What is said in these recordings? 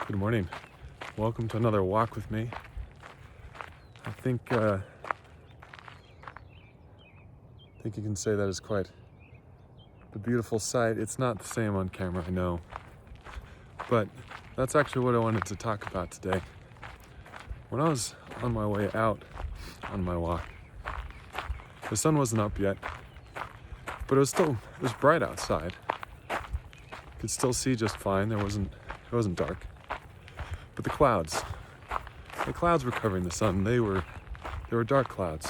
Good morning. Welcome to another walk with me. I think you can say that is quite a beautiful sight. It's not the same on camera, I know. But that's actually what I wanted to talk about today. When I was on my way out on my walk, the sun wasn't up yet, but it was bright outside. Could still see just fine. It wasn't dark. But the clouds were covering the sun. They were dark clouds.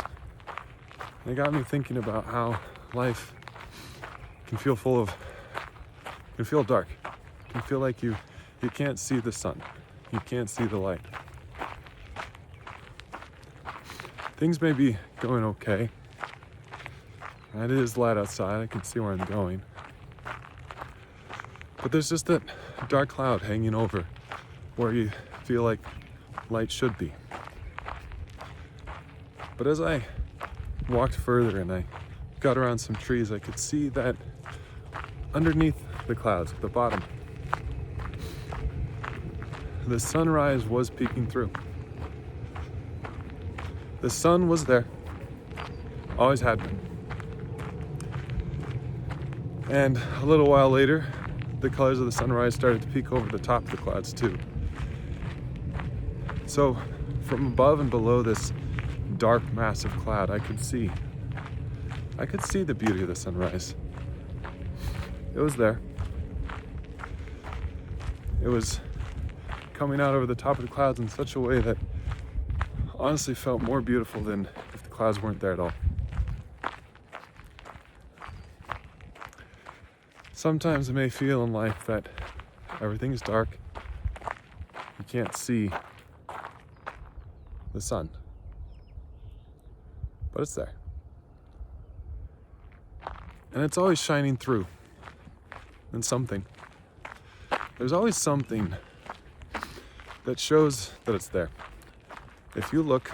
And it got me thinking about how life can feel dark. It can feel like you can't see the sun. You can't see the light. Things may be going okay. And it is light outside. I can see where I'm going. But there's just that dark cloud hanging over where you feel like light should be. But as I walked further and I got around some trees, I could see that underneath the clouds at the bottom, the sunrise was peeking through. The sun was there, always had been. And a little while later, the colors of the sunrise started to peek over the top of the clouds too. So from above and below this dark, massive cloud, I could see the beauty of the sunrise. It was there. It was coming out over the top of the clouds in such a way that honestly felt more beautiful than if the clouds weren't there at all. Sometimes it may feel in life that everything is dark. You can't see the sun. But it's there. And it's always shining through in something. There's always something that shows that it's there. If you look,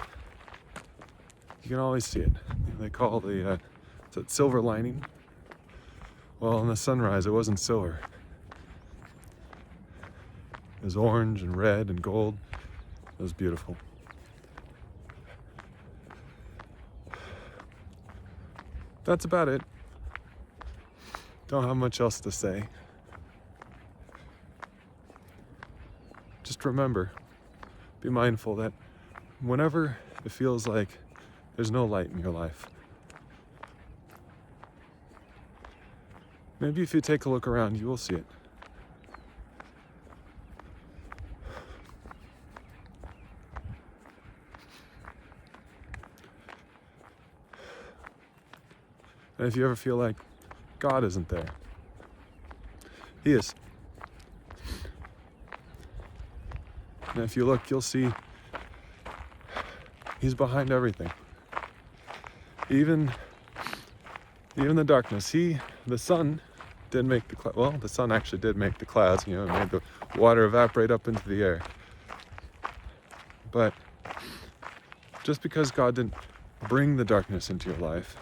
you can always see it. They call the silver lining. Well, in the sunrise, it wasn't silver. It was orange and red and gold. It was beautiful. That's about it. Don't have much else to say. Just remember, be mindful that whenever it feels like there's no light in your life, maybe if you take a look around, you will see it. And if you ever feel like God isn't there, He is. And if you look, you'll see He's behind everything. Even the darkness. The sun did make the clouds. Well, the sun actually did make the clouds. It made the water evaporate up into the air. But just because God didn't bring the darkness into your life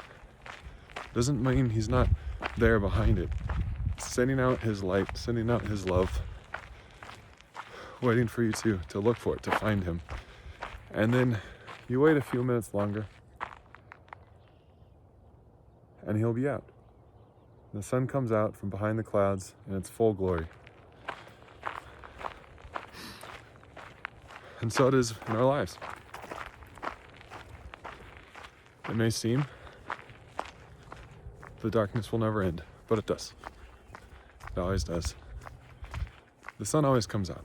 doesn't mean He's not there behind it, sending out His light, sending out His love, waiting for you to look for it, to find Him. And then you wait a few minutes longer, and He'll be out. The sun comes out from behind the clouds in its full glory. And so it is in our lives. It may seem the darkness will never end, but it does. It always does. The sun always comes out.